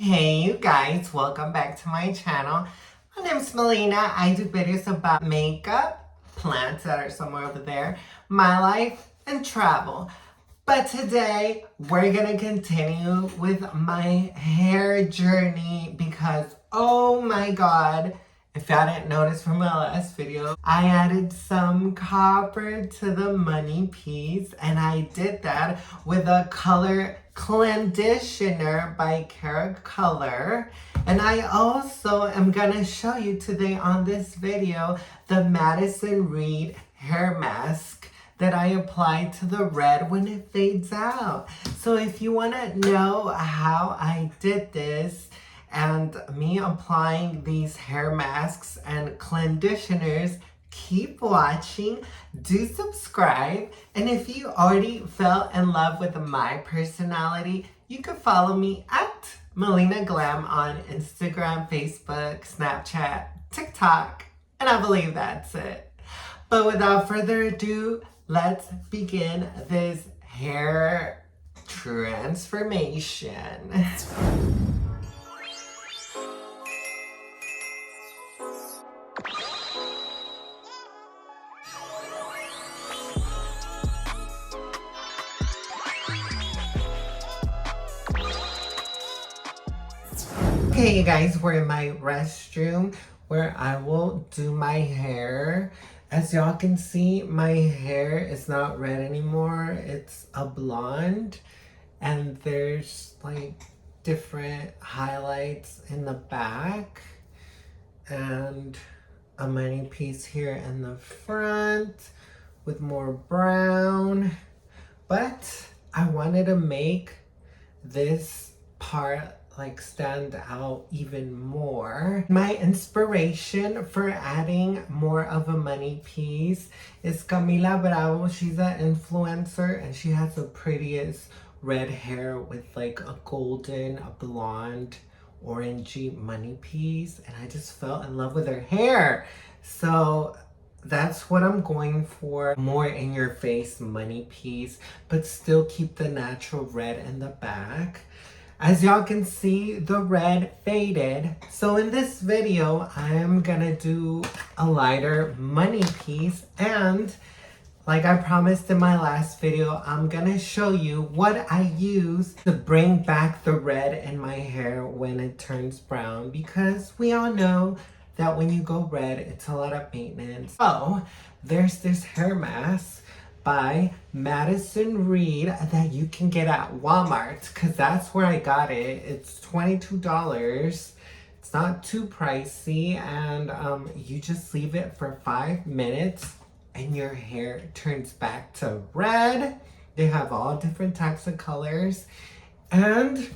Hey you guys, welcome back to my channel. My name's Melina. I do videos about makeup, plants that are somewhere over there, my life, and travel. But today, we're gonna continue with my hair journey because, oh my god, if y'all didn't notice from my last video, I added some copper to the money piece, and I did that with a color conditioner by Cara Color. And I also am gonna show you today on this video the Madison Reed hair mask that I apply to the red when it fades out. So if you want to know how I did this and me applying these hair masks and conditioners, keep watching, do subscribe, and if you already fell in love with my personality, you can follow me at Melina Glam on Instagram, Facebook, Snapchat, TikTok, and I believe that's it. But without further ado, let's begin this hair transformation. Okay, you guys, we're in my restroom where I will do my hair. As y'all can see, my hair is not red anymore. It's a blonde, and there's like different highlights in the back and a money piece here in the front with more brown. But I wanted to make this part like stand out even more. My inspiration for adding more of a money piece is Camila Bravo. She's an influencer and she has the prettiest red hair with like a golden, a blonde, orangey money piece, and I just fell in love with her hair. So that's what I'm going for. More in your face money piece, but still keep the natural red in the back. As y'all can see, the red faded. So in this video, I'm gonna do a lighter money piece, and like I promised in my last video, I'm gonna show you what I use to bring back the red in my hair when it turns brown, because we all know that when you go red, it's a lot of maintenance. So there's this hair mask by Madison Reed that you can get at Walmart, because that's where I got it. It's $22. It's not too pricey, and you just leave it for 5 minutes and your hair turns back to red. They have all different types of colors, and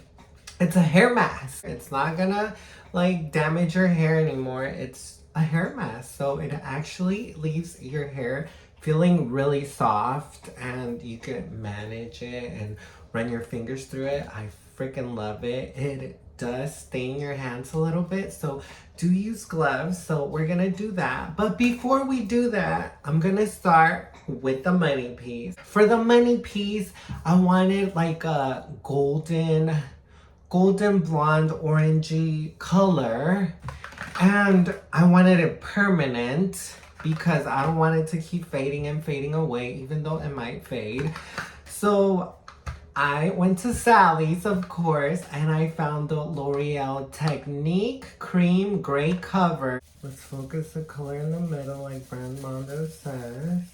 it's a hair mask. It's not gonna like damage your hair anymore. It's a hair mask, so it actually leaves your hair feeling really soft, and you can manage it and run your fingers through it. I freaking love it. It does stain your hands a little bit, so do use gloves. So we're gonna do that. But before we do that, I'm gonna start with the money piece. For the money piece, I wanted like a golden blonde orangey color, and I wanted it permanent because I don't want it to keep fading and fading away, even though it might fade. So I went to Sally's, of course, and I found the L'Oreal Technique Cream Gray Cover. Let's focus the color in the middle like Brand Mondo says.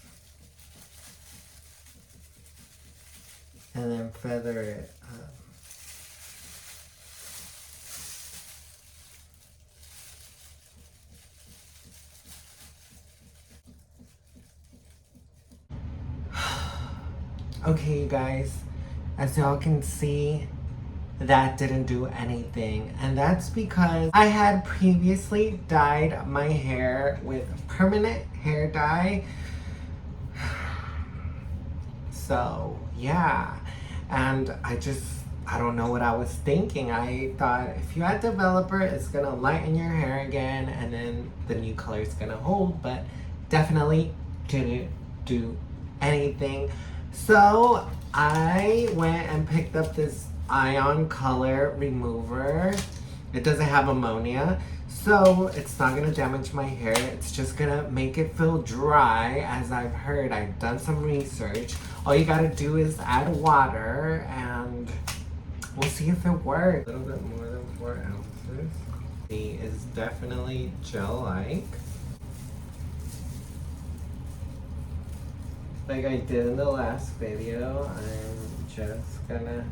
And then feather it up. Okay, you guys, as y'all can see, that didn't do anything, and that's because I had previously dyed my hair with permanent hair dye. So yeah, and I don't know what I was thinking. I thought if you add developer, it's gonna lighten your hair again, and then the new color is gonna hold, but definitely didn't do anything. So I went and picked up this ion color remover. It doesn't have ammonia, so it's not gonna damage my hair. It's just gonna make it feel dry. As I've heard, I've done some research. All you gotta do is add water and we'll see if it works. A little bit more than 4 ounces. It is definitely gel-like. Like I did in the last video, I'm just gonna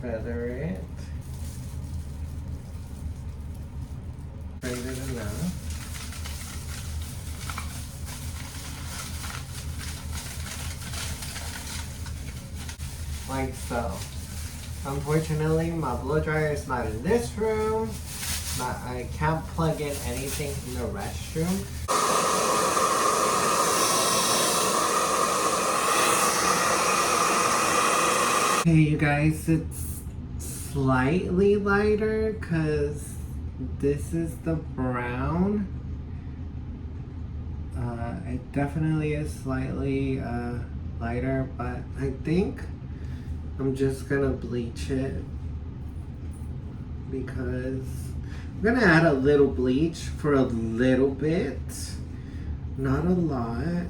feather it. Braided enough. Like so. Unfortunately, my blow dryer is not in this room. I can't plug in anything in the restroom. Okay, you guys, it's slightly lighter because this is the brown. It definitely is slightly lighter, but I think I'm just gonna bleach it because I'm gonna add a little bleach for a little bit, not a lot.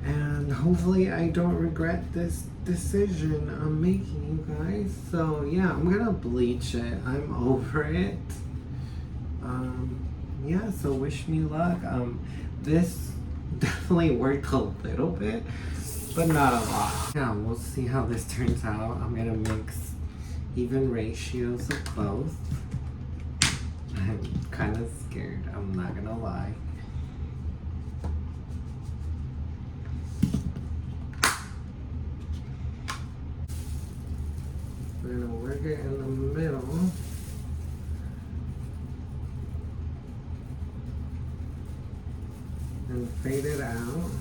And hopefully I don't regret this decision I'm making, you guys. So yeah, I'm gonna bleach it. I'm over it. Yeah, so wish me luck. This definitely worked a little bit, but not a lot. Yeah, we'll see how this turns out. I'm gonna mix even ratios of both. I'm kind of scared, I'm not gonna lie. We're gonna work it in the middle. And fade it out.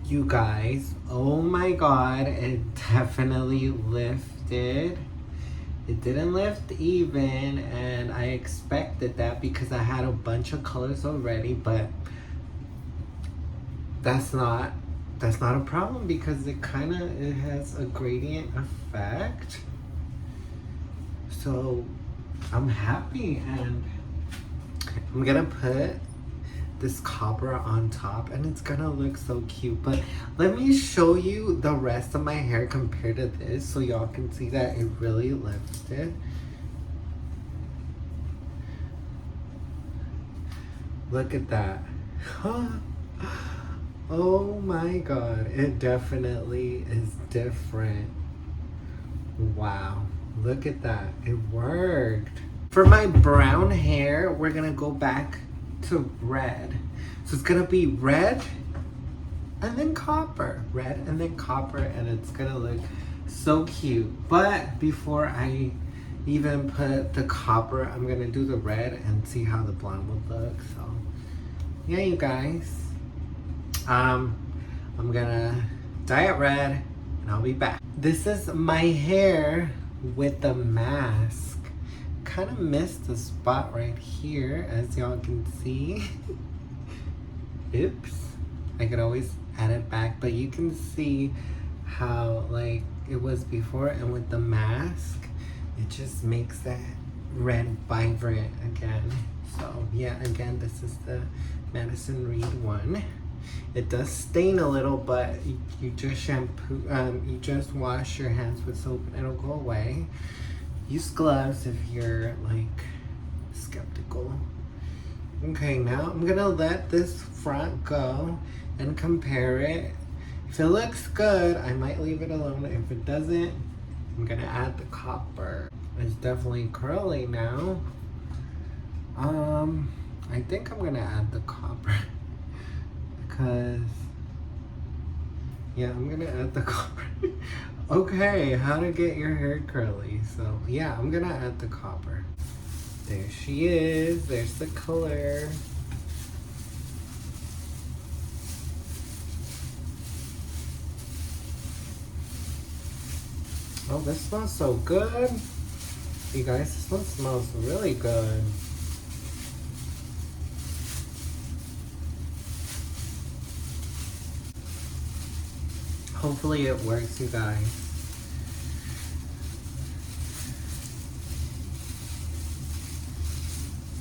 You guys, oh my god, it definitely lifted. It didn't lift even, and I expected that because I had a bunch of colors already, but that's not a problem because it has a gradient effect. So I'm happy, and I'm gonna put this copper on top and it's gonna look so cute. But let me show you the rest of my hair compared to this so y'all can see that it really lifted. Look at that. Oh my god, it definitely is different. Wow, look at that, it worked. For my brown hair, we're gonna go back to red. So it's gonna be red and then copper. Red and then copper, and it's gonna look so cute. But before I even put the copper, I'm gonna do the red and see how the blonde would look. So yeah, you guys. I'm gonna dye it red and I'll be back. This is my hair with the mask. Kind of missed the spot right here, as y'all can see. Oops. I could always add it back, but you can see how like it was before, and with the mask, it just makes that red vibrant again. So yeah, again, this is the Madison Reed one. It does stain a little, but you just shampoo, you just wash your hands with soap and it'll go away. Use gloves if you're like skeptical. Okay, now I'm gonna let this front go and compare it. If it looks good, I might leave it alone. If it doesn't, I'm gonna add the copper. It's definitely curly now. I think I'm gonna add the copper because yeah, I'm gonna add the copper. Okay, how to get your hair curly. So yeah, I'm gonna add the copper. There she is. There's the color. Oh, this smells so good. You guys, this one smells really good. Hopefully it works, you guys.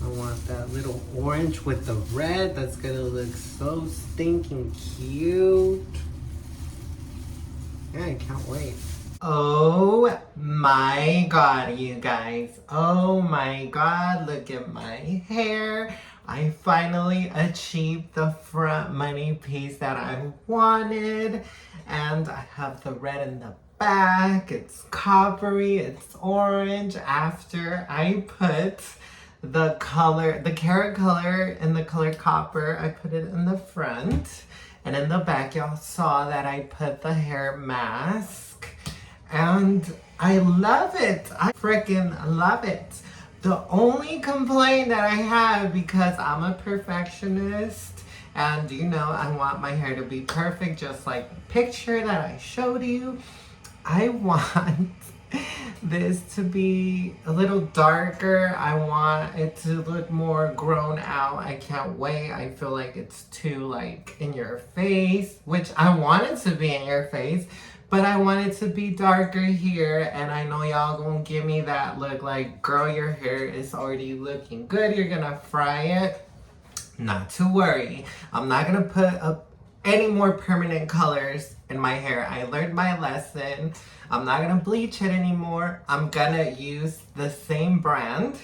I want that little orange with the red. That's gonna look so stinking cute. Yeah, I can't wait. Oh my god, you guys. Oh my god, look at my hair. I finally achieved the front money piece that I wanted. And I have the red in the back. It's coppery, it's orange. After I put the color, the carrot color and the color copper, I put it in the front. And in the back, y'all saw that I put the hair mask. And I love it. I freaking love it. The only complaint that I have, because I'm a perfectionist, and you know, I want my hair to be perfect, just like the picture that I showed you. I want this to be a little darker. I want it to look more grown out. I can't wait. I feel like it's too like in your face, which I want it to be in your face, but I want it to be darker here. And I know y'all gonna give me that look like, girl, your hair is already looking good. You're gonna fry it. Not to worry. I'm not gonna put up any more permanent colors in my hair. I learned my lesson. I'm not gonna bleach it anymore. I'm gonna use the same brand,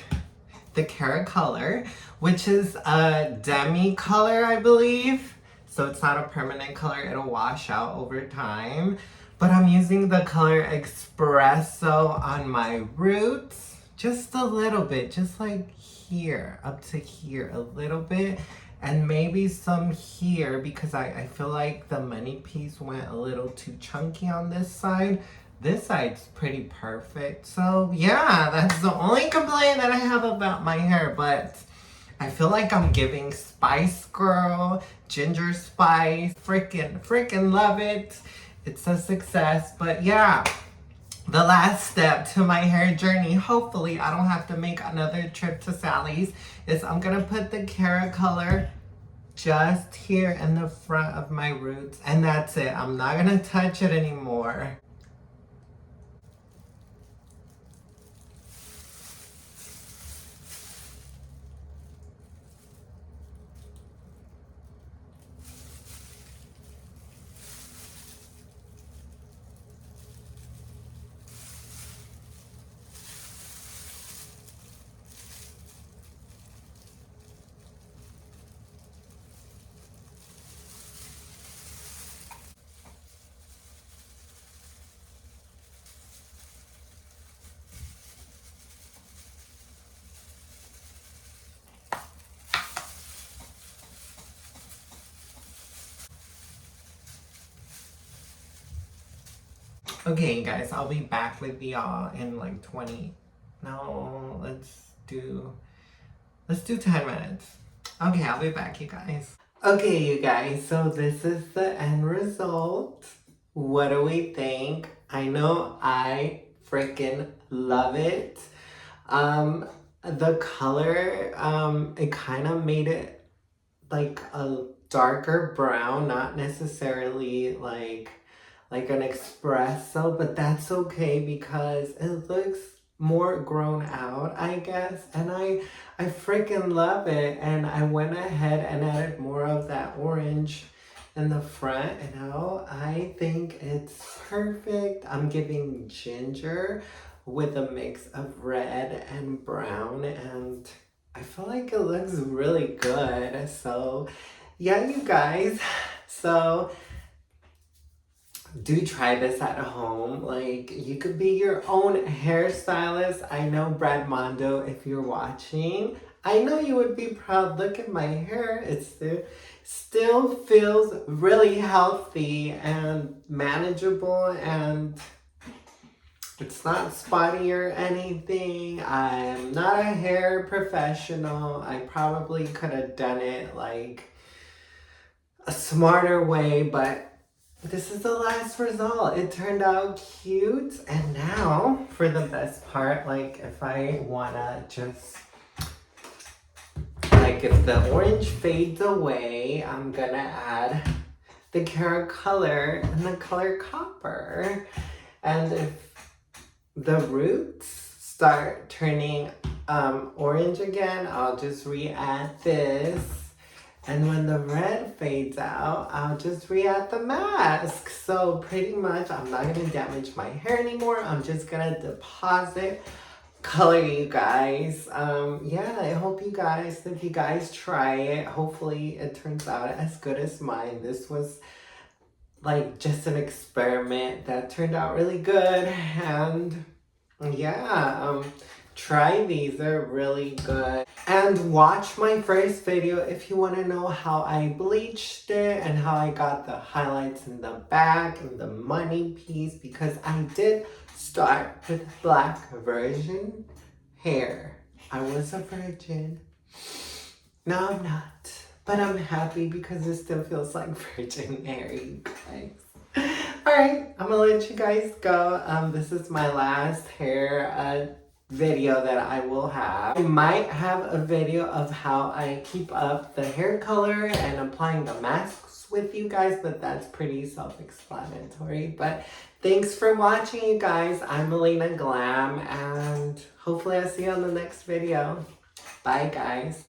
the Cara color, which is a demi color, I believe. So it's not a permanent color, it'll wash out over time. But I'm using the color Espresso on my roots, just a little bit, just like here, up to here, a little bit. And maybe some here, because I feel like the money piece went a little too chunky on this side. This side's pretty perfect. So yeah, that's the only complaint that I have about my hair, but I feel like I'm giving Spice Girl, Ginger Spice, freaking love it. It's a success, but yeah, the last step to my hair journey, hopefully I don't have to make another trip to Sally's, is I'm gonna put the Cara color just here in the front of my roots, and that's it. I'm not gonna touch it anymore. Okay, guys, I'll be back with y'all in like 20. No, let's do 10 minutes. Okay, I'll be back, you guys. Okay, you guys, so this is the end result. What do we think? I know I freaking love it. The color, it kind of made it like a darker brown, not necessarily like an espresso, but that's okay because it looks more grown out, I guess. And I freaking love it. And I went ahead and added more of that orange in the front, and now I think it's perfect. I'm giving ginger with a mix of red and brown, and I feel like it looks really good. So yeah, you guys, so do try this at home. Like, you could be your own hairstylist. I know, Brad Mondo, if you're watching, I know you would be proud. Look at my hair. It still feels really healthy and manageable, and It's not spotty or anything. I'm not a hair professional. I probably could have done it like a smarter way, but this is the last result. It turned out cute. And now for the best part, like if I wanna just, like if the orange fades away, I'm gonna add the carrot color and the color copper. And if the roots start turning orange again, I'll just re-add this. And when the red fades out, I'll just re-add the mask. So pretty much I'm not gonna damage my hair anymore. I'm just gonna deposit color, you guys. Yeah, I hope you guys, if you guys try it, hopefully it turns out as good as mine. This was like just an experiment that turned out really good, and yeah, try these, they're really good. And watch my first video if you want to know how I bleached it and how I got the highlights in the back and the money piece, because I did start with black virgin hair. I was a virgin. No, I'm not. But I'm happy because it still feels like virgin hair, you guys. Alright, I'm gonna let you guys go. This is my last hair video that I will have. I might have a video of how I keep up the hair color and applying the masks with you guys, but that's pretty self-explanatory. But thanks for watching, you guys. I'm Melina Glam, and hopefully I'll see you on the next video. Bye, guys.